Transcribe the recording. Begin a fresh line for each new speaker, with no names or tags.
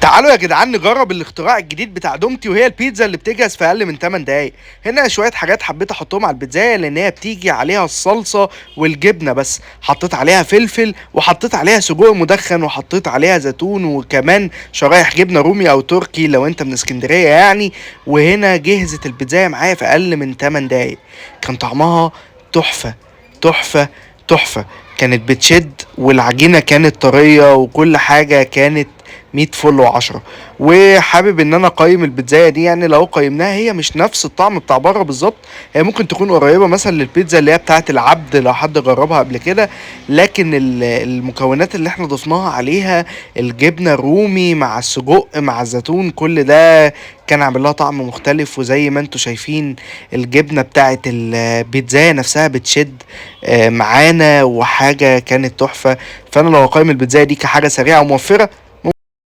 تعالوا يا جدعان نجرب الاختراع الجديد بتاع دومتي، وهي البيتزا اللي بتجهز في اقل من 8 دقايق. هنا شويه حاجات حبيت احطهم على البيتزايه لان هي بتيجي عليها الصلصه والجبنه بس. حطيت عليها فلفل، وحطيت عليها سجق مدخن، وحطيت عليها زيتون، وكمان شرايح جبنه رومي او تركي لو انت من اسكندريه يعني. وهنا جهزت البيتزايه معايا في اقل من 8 دقايق. كان طعمها تحفه، تحفه، تحفه. كانت بتشد، والعجينه كانت طريه، وكل حاجه كانت 100 فل و10. وحابب ان انا اقيم البيتزايه دي، يعني لو قيمناها هي مش نفس الطعم بتاع بره بالظبط. هي ممكن تكون قريبه مثلا للبيتزا اللي هي بتاعه العبد لو حد جربها قبل كده. لكن المكونات اللي احنا ضفناها عليها، الجبنه الرومي مع السجق مع الزيتون، كل ده كان عامل لها طعم مختلف. وزي ما انتم شايفين الجبنه بتاعه البيتزايه نفسها بتشد معانا، وحاجه كانت تحفه. فانا لو اقيم البيتزايه دي كحاجه سريعه وموفره